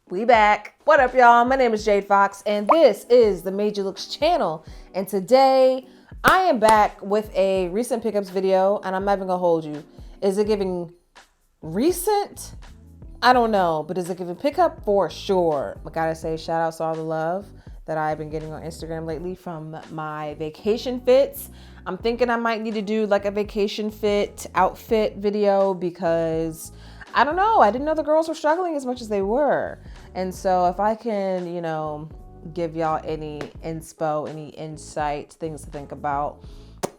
We back. What up, y'all? My name is Jade Fox, and this is the Madeyoulooks channel. And today, I am back with a recent pickups video, and I'm not even gonna hold you. Is it giving recent? I don't know, but is it giving pickup? For sure. I gotta say, shout out to all the love that I've been getting on Instagram lately from my vacation fits. I'm thinking I might need to do like a vacation fit outfit video because I don't know. I didn't know the girls were struggling as much as they were. And so if I can, you know, give y'all any inspo, any insight, things to think about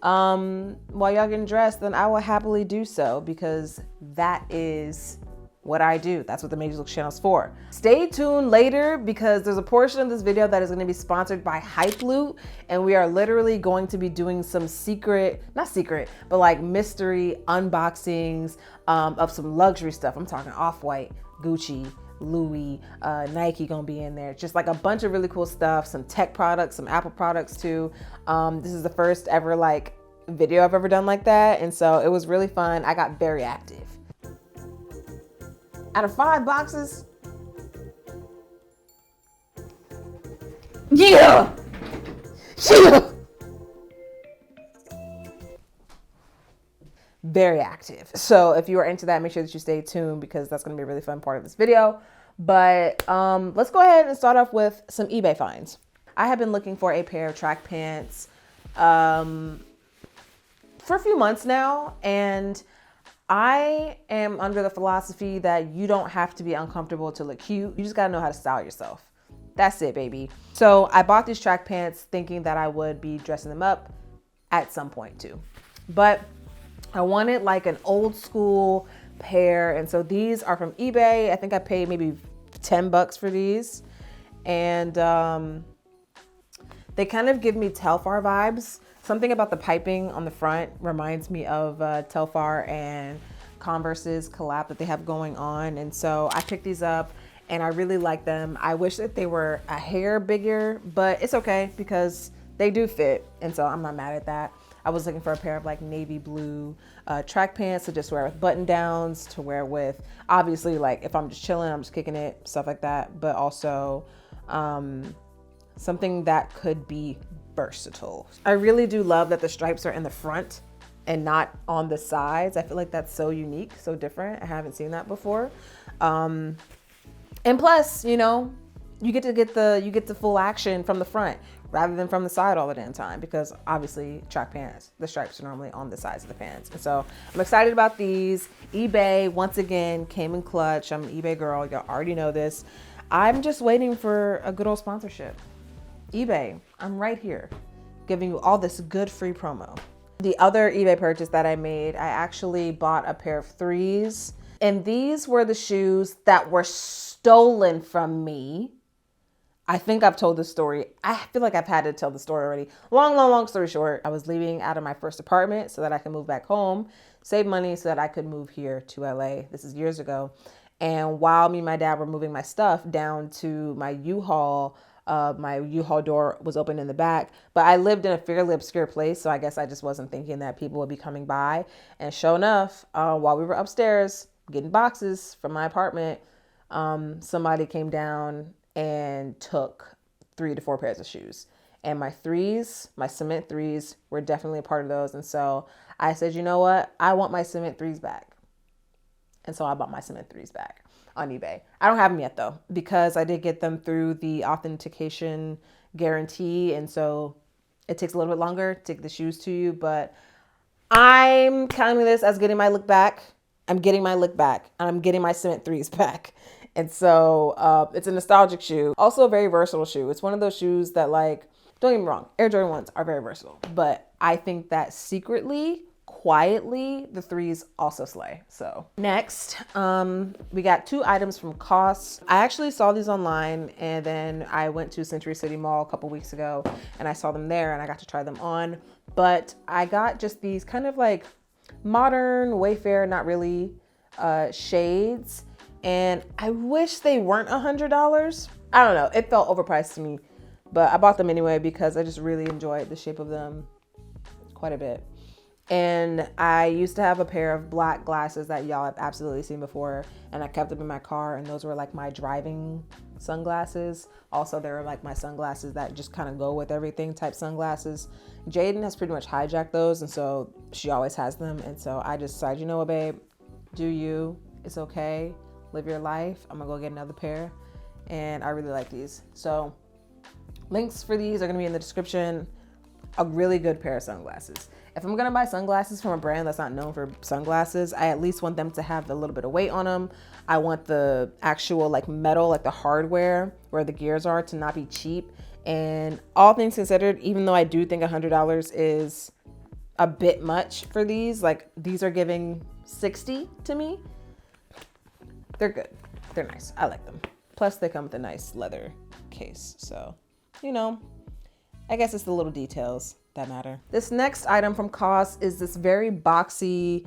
while y'all getting dressed, then I will happily do so because that is what I do. That's what the Madeyoulooks channel is for. Stay tuned later because there's a portion of this video that is going to be sponsored by Hypeloot, and we are literally going to be doing some not secret, but like mystery unboxings of some luxury stuff. I'm talking Off-White, Gucci, Louis, Nike gonna be in there. Just like a bunch of really cool stuff, some tech products, some Apple products too. This is the first ever like video I've ever done like that, and so it was really fun. I got very active. Out of 5 boxes, yeah. Very active. So if you are into that, make sure that you stay tuned because that's going to be a really fun part of this video. But let's go ahead and start off with some eBay finds. I have been looking for a pair of track pants for a few months now, and I am under the philosophy that you don't have to be uncomfortable to look cute. You just gotta know how to style yourself. That's it, baby. So I bought these track pants thinking that I would be dressing them up at some point too. But I wanted like an old school pair. And so these are from eBay. I think I paid maybe 10 bucks for these. And they kind of give me Telfar vibes. Something about the piping on the front reminds me of Telfar and Converse's collab that they have going on. And so I picked these up and I really like them. I wish that they were a hair bigger, but it's okay because they do fit. And so I'm not mad at that. I was looking for a pair of like navy blue track pants to just wear with button downs, to wear with, obviously like if I'm just chilling, I'm just kicking it, stuff like that. But also something that could be versatile. I really do love that the stripes are in the front and not on the sides. I feel like that's so unique, so different. I haven't seen that before. And plus, you know, you get the full action from the front rather than from the side all the damn time because obviously track pants, the stripes are normally on the sides of the pants. And so I'm excited about these. eBay, once again, came in clutch. I'm an eBay girl. Y'all already know this. I'm just waiting for a good old sponsorship. eBay, I'm right here giving you all this good free promo. The other eBay purchase that I made, I actually bought a pair of 3s, and these were the shoes that were stolen from me. I think I've told this story. I feel like I've had to tell the story already. Long story short, I was leaving out of my first apartment so that I could move back home, save money so that I could move here to LA. This is years ago. And while me and my dad were moving my stuff down to my U-Haul, my U-Haul door was open in the back, but I lived in a fairly obscure place. So I guess I just wasn't thinking that people would be coming by. And sure enough, while we were upstairs getting boxes from my apartment, somebody came down and took 3 to 4 pairs of shoes. And my 3s, my cement 3s were definitely a part of those. And so I said, you know what? I want my cement 3s back. And so I bought my cement 3s back on eBay. I don't have them yet though, because I did get them through the authentication guarantee. And so it takes a little bit longer to take the shoes to you, but I'm counting this as getting my look back. I'm getting my look back and I'm getting my cement 3s back. And so it's a nostalgic shoe. Also a very versatile shoe. It's one of those shoes that, like, don't get me wrong, Air Jordan 1s are very versatile, but I think that secretly, quietly, the 3s also slay. So next, we got 2 items from COS. I actually saw these online and then I went to Century City Mall a couple weeks ago and I saw them there and I got to try them on. But I got just these kind of like modern Wayfair, not really, shades. And I wish they weren't $100. I don't know, it felt overpriced to me, but I bought them anyway because I just really enjoyed the shape of them quite a bit. And I used to have a pair of black glasses that y'all have absolutely seen before, and I kept them in my car, and those were like my driving sunglasses. Also, they were like my sunglasses that just kind of go with everything type sunglasses. Jaden has pretty much hijacked those, and so she always has them. And so I just decided, you know what, babe, do you, it's okay, live your life. I'm gonna go get another pair, and I really like these. So links for these are gonna be in the description. A really good pair of sunglasses. If I'm gonna buy sunglasses from a brand that's not known for sunglasses, I at least want them to have a little bit of weight on them. I want the actual like metal, like the hardware where the gears are, to not be cheap. And all things considered, even though I do think $100 is a bit much for these, like these are giving 60 to me. They're good, they're nice, I like them. Plus they come with a nice leather case. So, you know, I guess it's the little details that matter. This next item from COS is this very boxy,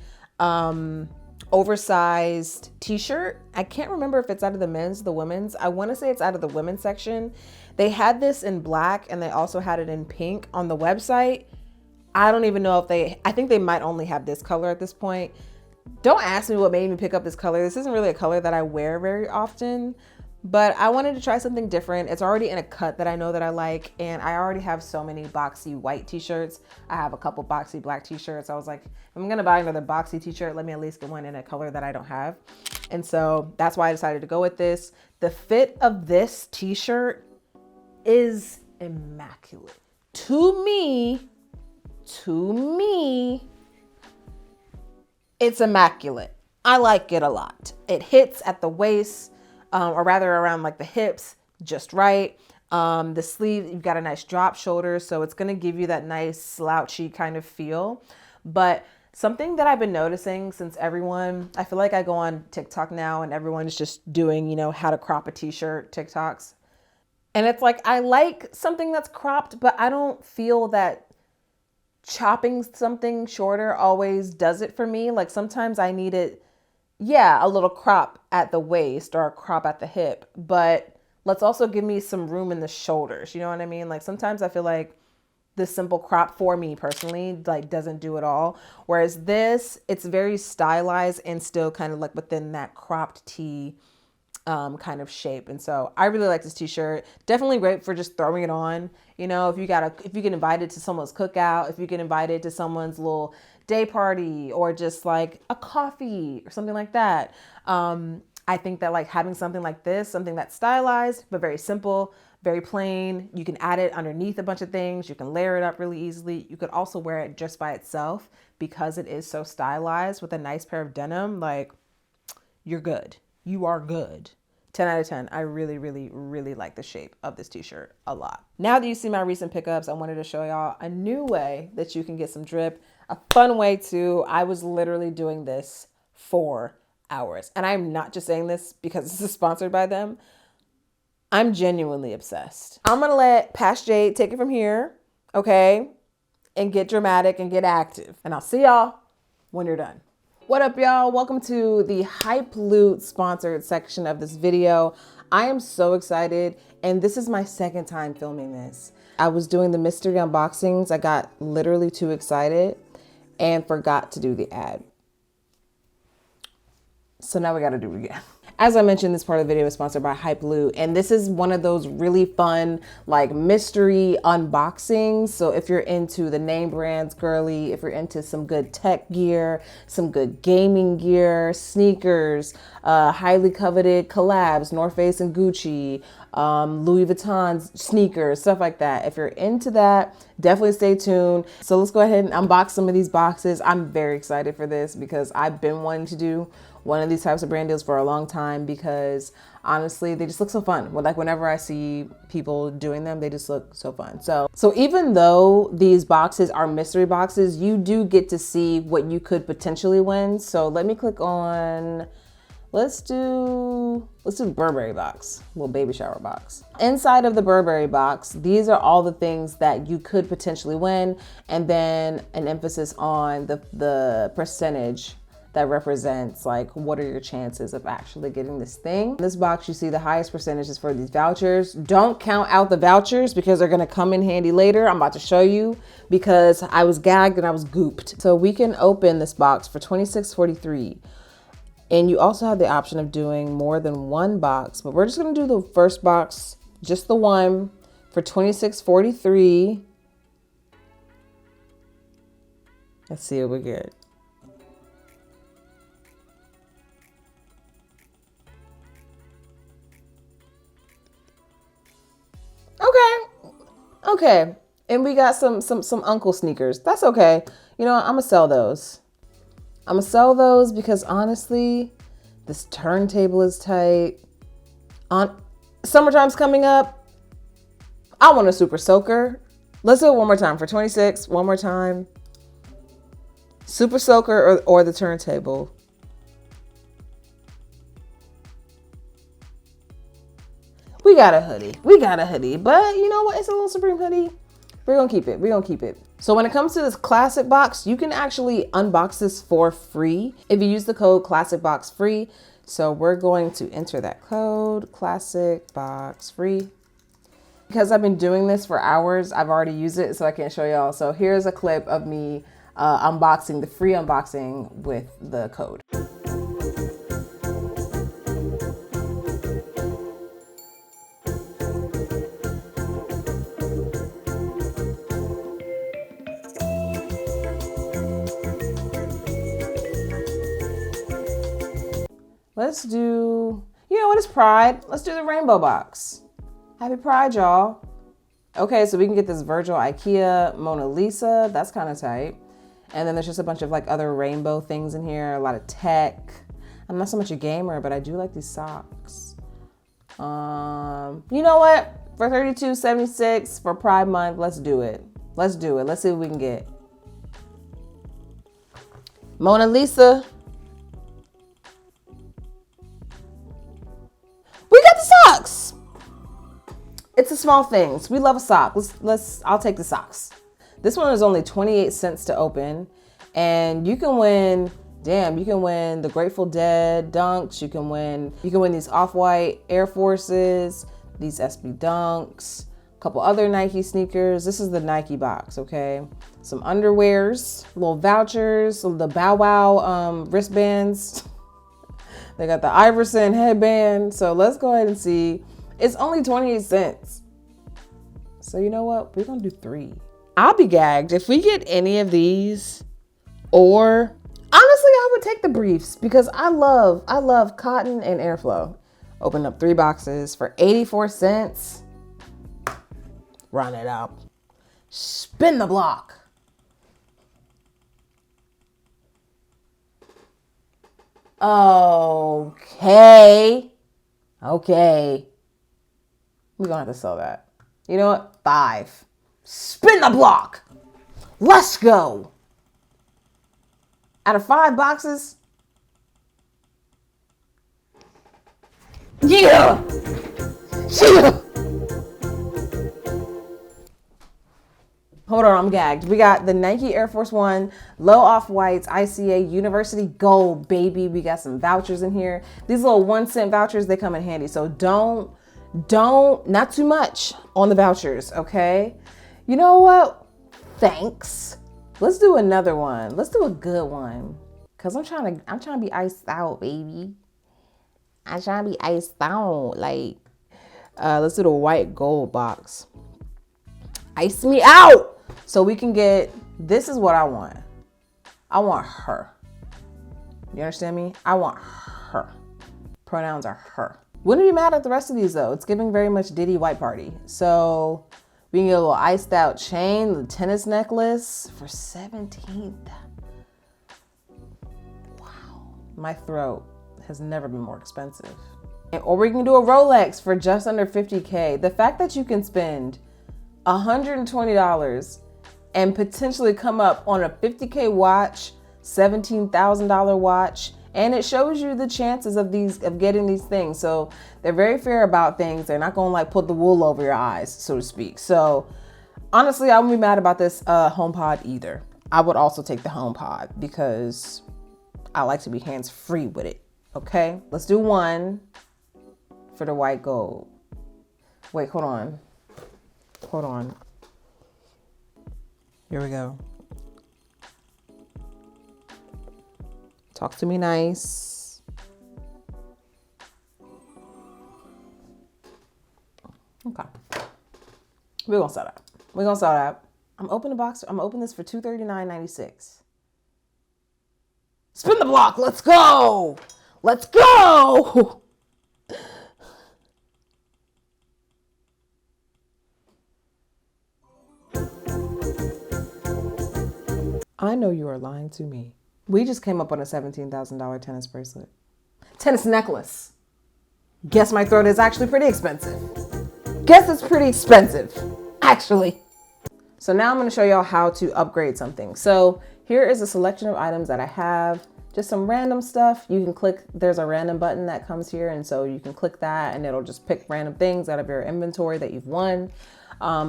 oversized t-shirt. I can't remember if it's out of the men's or the women's. I want to say it's out of the women's section. They had this in black and they also had it in pink on the website. I don't even know if I think they might only have this color at this point. Don't ask me what made me pick up this color. This isn't really a color that I wear very often, but I wanted to try something different. It's already in a cut that I know that I like, and I already have so many boxy white t-shirts. I have a couple boxy black t-shirts. I was like, if I'm gonna buy another boxy t-shirt, let me at least get one in a color that I don't have. And so that's why I decided to go with this. The fit of this t-shirt is immaculate. To me, it's immaculate. I like it a lot. It hits at the waist, or rather around like the hips, just right. The sleeve, you've got a nice drop shoulder, so it's gonna give you that nice slouchy kind of feel. But something that I've been noticing since I feel like I go on TikTok now and everyone's just doing, you know, how to crop a t-shirt TikToks. And it's like, I like something that's cropped, but I don't feel that chopping something shorter always does it for me. Like sometimes I need it, yeah, a little crop at the waist or a crop at the hip, but let's also give me some room in the shoulders. You know what I mean? Like sometimes I feel like the simple crop for me personally, like doesn't do it all. Whereas this, it's very stylized and still kind of like within that cropped tee kind of shape. And so I really like this t-shirt. Definitely great for just throwing it on. You know, if you get invited to someone's cookout, if you get invited to someone's little day party or just like a coffee or something like that. I think that like having something like this, something that's stylized, but very simple, very plain. You can add it underneath a bunch of things. You can layer it up really easily. You could also wear it just by itself because it is so stylized with a nice pair of denim. Like, you're good. You are good. 10 out of 10. I really, really, really like the shape of this t-shirt a lot. Now that you see my recent pickups, I wanted to show y'all a new way that you can get some drip. A fun way too. I was literally doing this for hours. And I'm not just saying this because this is sponsored by them. I'm genuinely obsessed. I'm gonna let Past Jade take it from here, okay? And get dramatic and get active. And I'll see y'all when you're done. What up, y'all? Welcome to the Hype Loot sponsored section of this video. I am so excited, and this is my second time filming this. I was doing the mystery unboxings. I got literally too excited and forgot to do the ad. So now we gotta do it again. As I mentioned, this part of the video is sponsored by Hype Loot, and this is one of those really fun, like mystery unboxings. So if you're into the name brands girly, if you're into some good tech gear, some good gaming gear, sneakers, highly coveted collabs, North Face and Gucci, Louis Vuitton's sneakers, stuff like that. If you're into that, definitely stay tuned. So let's go ahead and unbox some of these boxes. I'm very excited for this because I've been wanting to do one of these types of brand deals for a long time because honestly, they just look so fun. Like whenever I see people doing them, they just look so fun. So even though these boxes are mystery boxes, you do get to see what you could potentially win. So let me click on, let's do the Burberry box, little baby shower box. Inside of the Burberry box, these are all the things that you could potentially win, and then an emphasis on the percentage that represents like, what are your chances of actually getting this thing. In this box, you see the highest percentages for these vouchers. Don't count out the vouchers because they're gonna come in handy later. I'm about to show you because I was gagged and I was gooped. So we can open this box for $26.43. And you also have the option of doing more than one box, but we're just gonna do the first box, just the one, for $26.43. Let's see what we get. Okay. And we got some uncle sneakers. That's okay. You know what? I'm gonna sell those. I'm gonna sell those because honestly, this turntable is tight. On summertime's coming up. I want a super soaker. Let's do it one more time for 26. One more time. Super soaker or the turntable. We got a hoodie. We got a hoodie. But you know what? It's a little Supreme hoodie. We're gonna keep it. We're gonna keep it. So when it comes to this classic box, you can actually unbox this for free if you use the code ClassicBoxFree. So we're going to enter that code, ClassicBoxFree. Because I've been doing this for hours, I've already used it, so I can't show y'all. So here's a clip of me unboxing, the free unboxing with the code. Let's do, you know what, it's Pride. Let's do the rainbow box. Happy Pride, y'all. Okay, so we can get this Virgil IKEA Mona Lisa. That's kind of tight. And then there's just a bunch of like other rainbow things in here, a lot of tech. I'm not so much a gamer, but I do like these socks. You know what? For $32.76 for Pride Month, let's do it. Let's do it. Let's see what we can get. Mona Lisa. We got the socks. It's the small things. We love a sock. I'll take the socks. This one is only 28 cents to open, and you can win, you can win the Grateful Dead Dunks. You can win these Off-White Air Forces, these SB Dunks, a couple other Nike sneakers. This is the Nike box, okay? Some underwears, little vouchers, the Bow Wow wristbands. They got the Iverson headband. So let's go ahead and see. It's only 28 cents. So you know what? We're gonna do 3. I'll be gagged if we get any of these, or honestly, I would take the briefs because I love cotton and airflow. Open up 3 boxes for 84 cents. Run it up. Spin the block. Okay. We're gonna have to sell that. You know what? 5. Spin the block. Let's go. Out of 5 boxes. Yeah. Hold on, I'm gagged. We got the Nike Air Force One, low Off-Whites, ICA, University Gold, baby. We got some vouchers in here. These little 1-cent vouchers, they come in handy. So not too much on the vouchers, okay? You know what? Thanks. Let's do another one. Let's do a good one. Cause I'm trying to be iced out, baby. I'm trying to be iced out. Like, let's do the white gold box. Ice me out. So we can get, this is what I want. I want her. You understand me? I want her. Pronouns are her. Wouldn't be mad at the rest of these though. It's giving very much Diddy White Party. So we can get a little iced out chain, the tennis necklace for 17th. Wow. My throat has never been more expensive. Or we can do a Rolex for just under 50K. The fact that you can spend $120 and potentially come up on a 50K watch, $17,000 watch, and it shows you the chances of getting these things. So they're very fair about things. They're not gonna like put the wool over your eyes, so to speak. So honestly, I wouldn't be mad about this HomePod either. I would also take the HomePod because I like to be hands-free with it, okay? Let's do one for the white gold. Wait, hold on. Hold on. Here we go. Talk to me nice. Okay. We're gonna sell that. We're gonna sell that. I'm open the box. I'm open this for $239.96. Spin the block. Let's go. Let's go. I know you are lying to me. We just came up on a $17,000 tennis bracelet. Tennis necklace. Guess my throat is actually pretty expensive. Guess it's pretty expensive, actually. So now I'm gonna show y'all how to upgrade something. So here is a selection of items that I have, just some random stuff. You can click, there's a random button that comes here. And so you can click that and it'll just pick random things out of your inventory that you've won.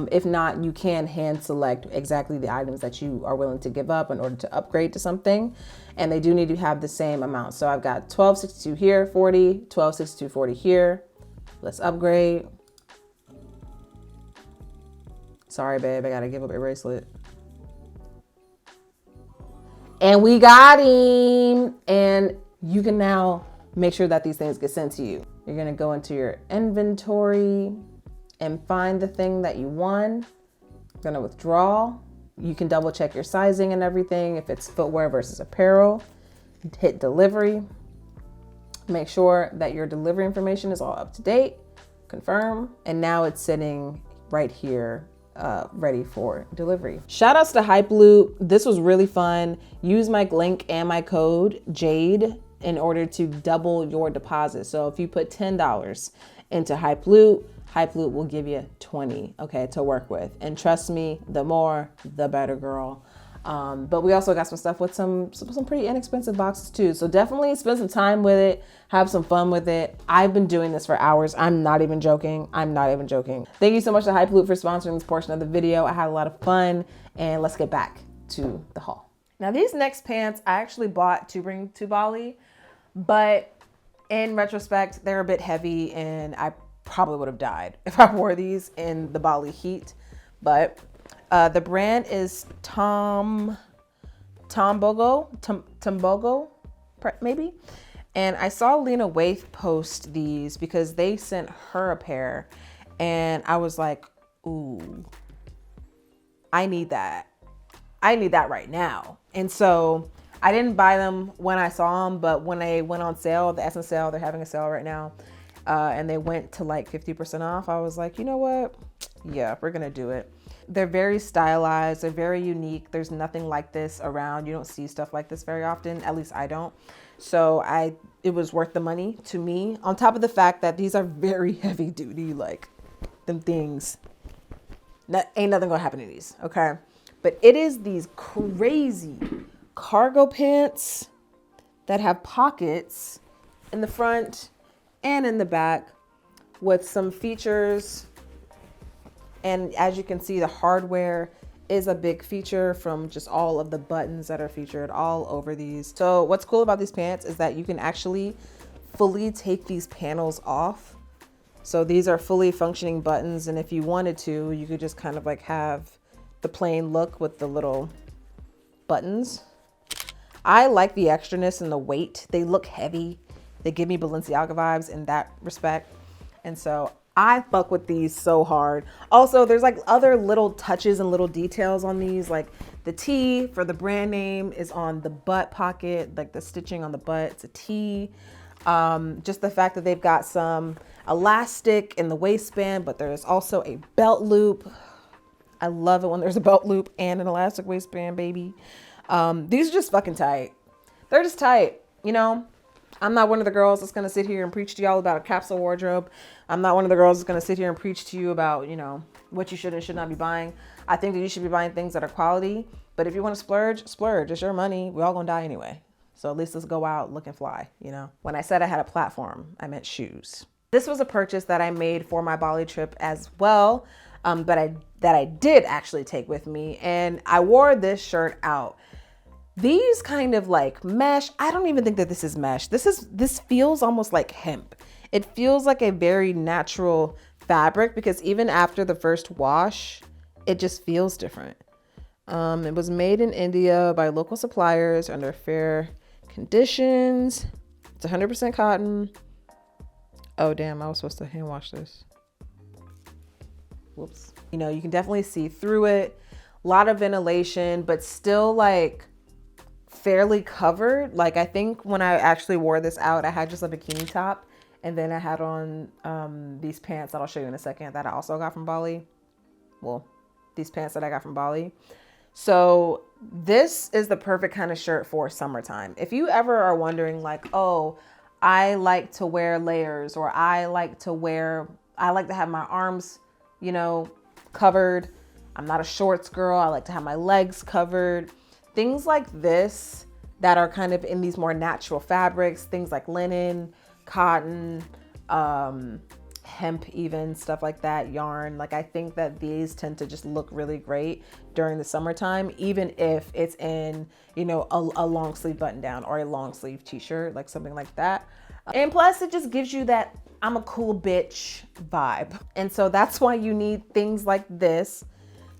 If not, you can hand select exactly the items that you are willing to give up in order to upgrade to something. And they do need to have the same amount. So I've got 1262 here, 40, 1262, 40 here. Let's upgrade. Sorry, babe, I gotta give up a bracelet. And we got him. And you can now make sure that these things get sent to you. You're gonna go into your inventory and find the thing that you won. You're gonna withdraw. You can double check your sizing and everything. If it's footwear versus apparel, hit delivery. Make sure that your delivery information is all up to date. Confirm. And now it's sitting right here, ready for delivery. Shout outs to Hypeloop. This was really fun. Use my link and my code Jade in order to double your deposit. So if you put $10 into Hypeloop, Hypeloop will give you 20, okay, to work with. And trust me, the more, the better, girl. But we also got some stuff with some pretty inexpensive boxes too. So definitely spend some time with it, have some fun with it. I've been doing this for hours. I'm not even joking. I'm not even joking. Thank you so much to Hypeloop for sponsoring this portion of the video. I had a lot of fun, and let's get back to the haul. Now these next pants I actually bought to bring to Bali, but in retrospect, they're a bit heavy and I probably would have died if I wore these in the Bali heat. But the brand is Tombogo, maybe. And I saw Lena Waithe post these because they sent her a pair. And I was like, ooh, I need that. I need that right now. And so I didn't buy them when I saw them, but when they went on sale, the Ssense sale, they're having a sale right now. And they went to like 50% off. I was like, you know what? Yeah, we're gonna do it. They're very stylized. They're very unique. There's nothing like this around. You don't see stuff like this very often. At least I don't. So it was worth the money to me. On top of the fact that these are very heavy duty, like them things. Ain't nothing gonna happen to these, okay? But it is these crazy cargo pants that have pockets in the front and in the back with some features. And as you can see, the hardware is a big feature from just all of the buttons that are featured all over these. So what's cool about these pants is that you can actually fully take these panels off. So these are fully functioning buttons. And if you wanted to, you could just kind of like have the plain look with the little buttons. I like the extraness and the weight. They look heavy. They give me Balenciaga vibes in that respect. And so I fuck with these so hard. Also, there's like other little touches and little details on these, like the T for the brand name is on the butt pocket, like the stitching on the butt, it's a T. Just the fact that they've got some elastic in the waistband, but there's also a belt loop. I love it when there's a belt loop and an elastic waistband, baby. These are just fucking tight. They're just tight, you know? I'm not one of the girls that's going to sit here and preach to y'all about a capsule wardrobe. I'm not one of the girls that's going to sit here and preach to you about, you know, what you should and should not be buying. I think that you should be buying things that are quality. But if you want to splurge, splurge. It's your money. We're all going to die anyway. So at least let's go out looking fly, you know. When I said I had a platform, I meant shoes. This was a purchase that I made for my Bali trip as well, but that I did actually take with me. And I wore this shirt out. These kind of like mesh, I don't even think that this is mesh. This feels almost like hemp. It feels like a very natural fabric because even after the first wash, it just feels different. It was made in India by local suppliers under fair conditions. It's 100% cotton. Oh, damn, I was supposed to hand wash this. Whoops. You know, you can definitely see through it. A lot of ventilation, but still like fairly covered. Like I think when I actually wore this out, I had just a bikini top. And then I had on these pants that I'll show you in a second that I also got from Bali. Well, these pants that I got from Bali. So this is the perfect kind of shirt for summertime. If you ever are wondering like, oh, I like to wear layers, or I like to have my arms, you know, covered. I'm not a shorts girl. I like to have my legs covered. Things like this that are kind of in these more natural fabrics, things like linen, cotton, hemp, even stuff like that, yarn. Like I think that these tend to just look really great during the summertime, even if it's in, you know, a long sleeve button down or a long sleeve t-shirt, like something like that. And plus it just gives you that I'm a cool bitch vibe. And so that's why you need things like this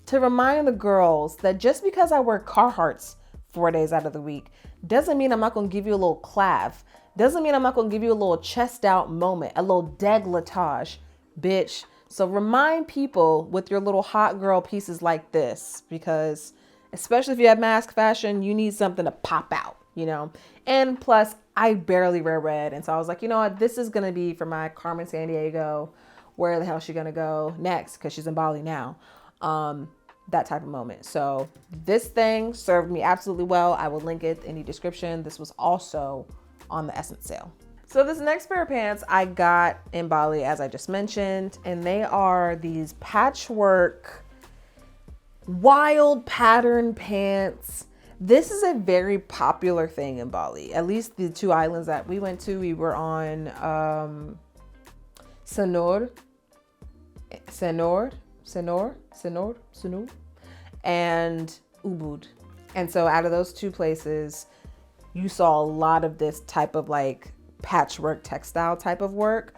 to remind the girls that just because I wear Carhartts 4 days out of the week doesn't mean I'm not gonna give you a little clav. Doesn't mean I'm not gonna give you a little chest out moment, a little décolletage, bitch. So remind people with your little hot girl pieces like this, because especially if you have mask fashion, you need something to pop out, you know? And plus I barely wear red. And so I was like, you know what? This is gonna be for my Carmen Sandiego. Where the hell is she gonna go next? Cause she's in Bali now. That type of moment. So this thing served me absolutely well. I will link it in the description. This was also on the Ssense sale. So this next pair of pants I got in Bali, as I just mentioned, and they are these patchwork, wild pattern pants. This is a very popular thing in Bali. At least the 2 islands that we went to, we were on Senor, and Ubud. And so out of those 2 places, you saw a lot of this type of like patchwork textile type of work.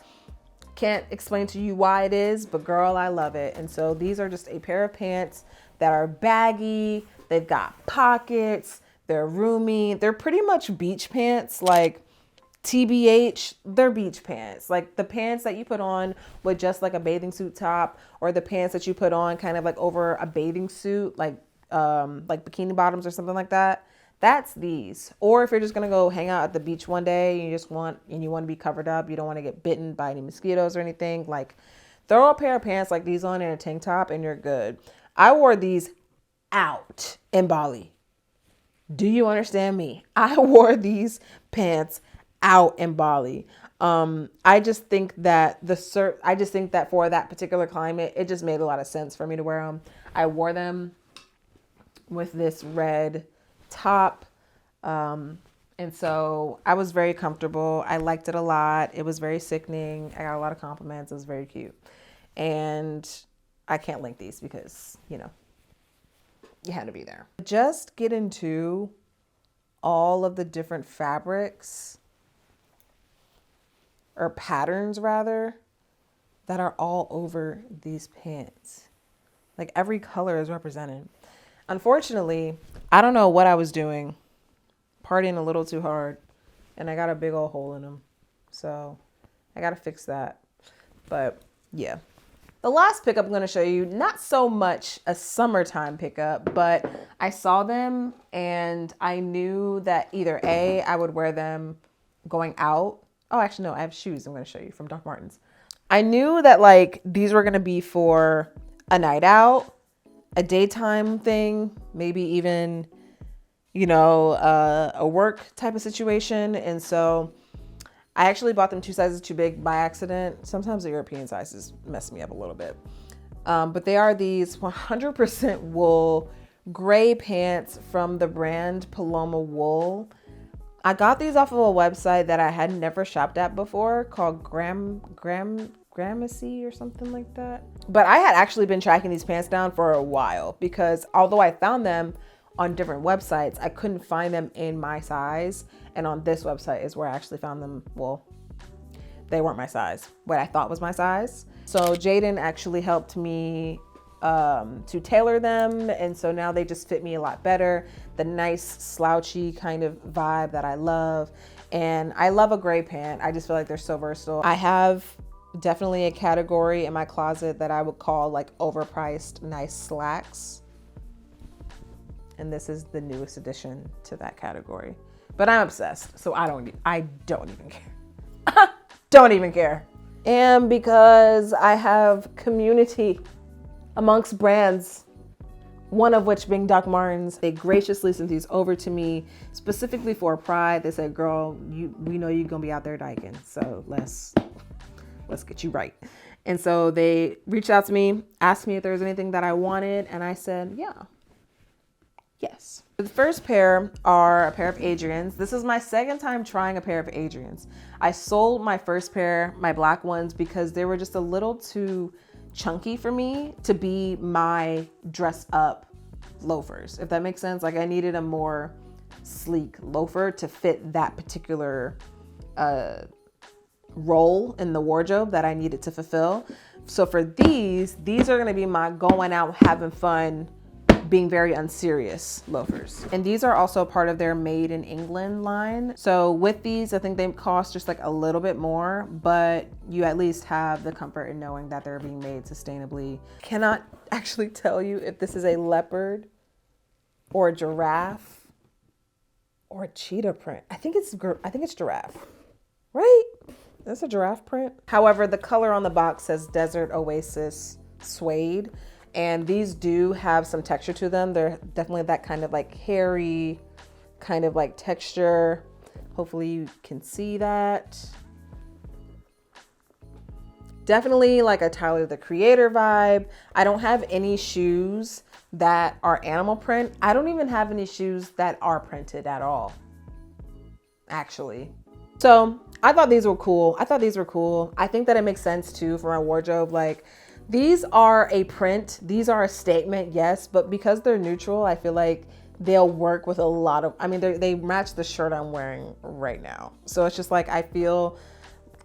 Can't explain to you why it is, but girl, I love it. And so these are just a pair of pants that are baggy. They've got pockets. They're roomy. They're pretty much beach pants. Like TBH, they're beach pants. Like the pants that you put on with just like a bathing suit top, or the pants that you put on kind of like over a bathing suit, like bikini bottoms or something like that. That's these. Or if you're just gonna go hang out at the beach one day and you want to be covered up, you don't want to get bitten by any mosquitoes or anything, like throw a pair of pants like these on and a tank top and you're good. I wore these out in Bali. Do you understand me? I wore these pants out in Bali. I just think that for that particular climate, it just made a lot of sense for me to wear them. I wore them with this red top. And so I was very comfortable. I liked it a lot. It was very sickening. I got a lot of compliments. It was very cute. And I can't link these because, you know, you had to be there. Just get into all of the different fabrics, or patterns rather, that are all over these pants. Like every color is represented. Unfortunately, I don't know what I was doing, partying a little too hard, and I got a big old hole in them. So I got to fix that. But yeah. The last pickup I'm going to show you, not so much a summertime pickup, but I saw them and I knew that either A, I would wear them going out. Oh, actually, no, I have shoes I'm going to show you from Doc Martens. I knew that like these were going to be for a night out, a daytime thing, maybe even, you know, a work type of situation. And so I actually bought them 2 sizes too big by accident. Sometimes the European sizes mess me up a little bit. But they are these 100% wool gray pants from the brand Paloma wool. I got these off of a website that I had never shopped at before called Gramercy or something like that. But I had actually been tracking these pants down for a while because although I found them on different websites, I couldn't find them in my size. And on this website is where I actually found them. Well, they weren't my size, what I thought was my size. So Jaden actually helped me to tailor them. And so now they just fit me a lot better. The nice slouchy kind of vibe that I love. And I love a gray pant. I just feel like they're so versatile. I have definitely a category in my closet that I would call like overpriced nice slacks. And this is the newest addition to that category. But I'm obsessed, so I don't even care. Don't even care. And because I have community amongst brands, one of which being Doc Martens, they graciously sent these over to me specifically for Pride. They said, girl, we know you're gonna be out there dyking, so let's get you right. And so they reached out to me, asked me if there was anything that I wanted, and I said, yeah. Yes. The first pair are a pair of Adrian's. This is my second time trying a pair of Adrian's. I sold my first pair, my black ones, because they were just a little too chunky for me to be my dress up loafers, if that makes sense. Like I needed a more sleek loafer to fit that particular role in the wardrobe that I needed to fulfill. So for these are gonna be my going out, having fun, being very unserious loafers. And these are also part of their Made in England line. So with these, I think they cost just like a little bit more, but you at least have the comfort in knowing that they're being made sustainably. Cannot actually tell you if this is a leopard or a giraffe or a cheetah print. I think it's giraffe, right? That's a giraffe print. However, the color on the box says Desert Oasis Suede. And these do have some texture to them. They're definitely that kind of like hairy kind of like texture. Hopefully you can see that. Definitely like a Tyler the Creator vibe. I don't have any shoes that are animal print. I don't even have any shoes that are printed at all, actually. So I thought these were cool. I think that it makes sense too for my wardrobe. Like, these are a print, these are a statement, yes, but because they're neutral, I feel like they'll work with a lot of, I mean, they match the shirt I'm wearing right now. So it's just like, I feel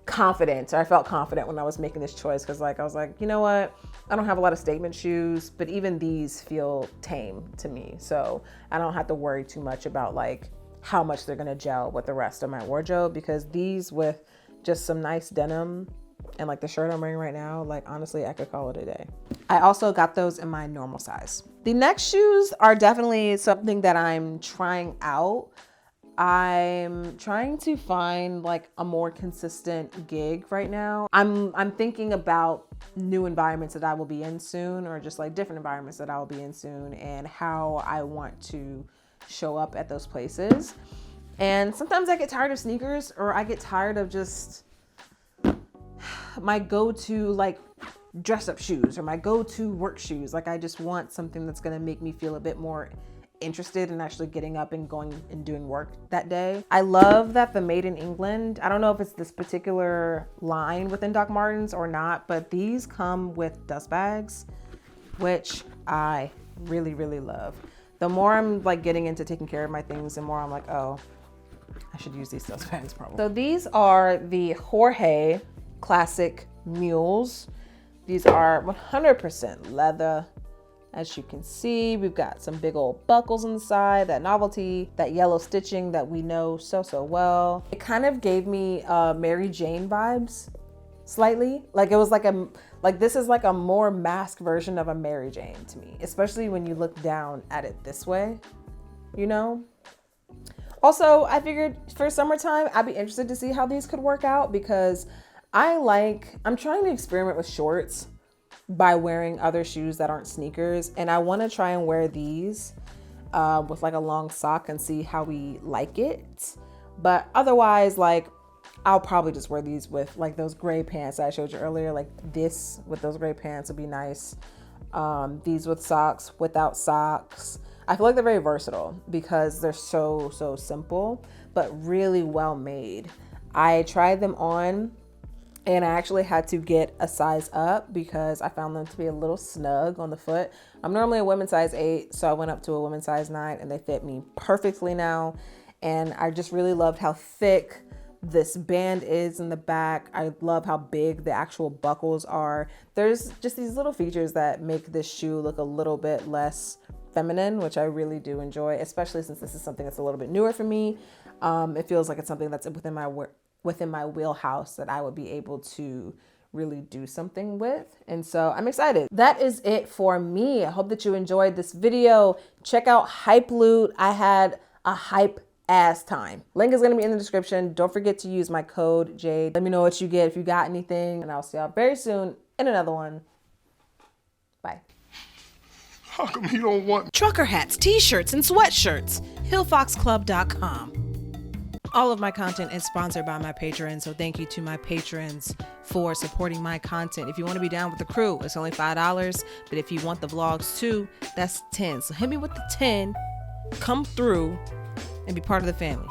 confident, or I felt confident when I was making this choice, because like, I was like, you know what? I don't have a lot of statement shoes, but even these feel tame to me. So I don't have to worry too much about like how much they're gonna gel with the rest of my wardrobe, because these with just some nice denim and like the shirt I'm wearing right now, like honestly, I could call it a day. I also got those in my normal size. The next shoes are definitely something that I'm trying out. I'm trying to find like a more consistent gig right now. I'm thinking about new environments that I will be in soon, or just like different environments that I will be in soon, and how I want to show up at those places. And sometimes I get tired of sneakers, or I get tired of just my go-to like dress up shoes or my go-to work shoes. Like I just want something that's gonna make me feel a bit more interested in actually getting up and going and doing work that day. I love that the Made in England, I don't know if it's this particular line within Doc Martens or not, but these come with dust bags, which I really, really love. The more I'm like getting into taking care of my things, the more I'm like, oh, I should use these dust bags probably. So these are the Jorge Classic Mules. These are 100% leather. As you can see, we've got some big old buckles on the side, that novelty, that yellow stitching that we know so well. It kind of gave me Mary Jane vibes slightly. Like it was like this is like a more masked version of a Mary Jane to me, especially when you look down at it this way, you know? Also, I figured for summertime, I'd be interested to see how these could work out, because I'm trying to experiment with shorts by wearing other shoes that aren't sneakers. And I want to try and wear these with like a long sock and see how we like it. But otherwise, like I'll probably just wear these with like those gray pants that I showed you earlier. Like this with those gray pants would be nice. These with socks, without socks. I feel like they're very versatile because they're so simple, but really well made. I tried them on And I actually had to get a size up because I found them to be a little snug on the foot. I'm normally a women's size 8, so I went up to a women's size 9 and they fit me perfectly now. And I just really loved how thick this band is in the back. I love how big the actual buckles are. There's just these little features that make this shoe look a little bit less feminine, which I really do enjoy, especially since this is something that's a little bit newer for me. It feels like it's something that's within my wheelhouse that I would be able to really do something with. And so I'm excited. That is it for me. I hope that you enjoyed this video. Check out Hype Loot. I had a hype ass time. Link is going to be in the description. Don't forget to use my code Jade. Let me know what you get if you got anything, and I'll see y'all very soon in another one. Bye. How come you don't want trucker hats, t-shirts, and sweatshirts? hillfoxclub.com. All of my content is sponsored by my patrons, so thank you to my patrons for supporting my content. If you want to be down with the crew, it's only $5, but if you want the vlogs too, that's 10. So hit me with the 10, come through, and be part of the family.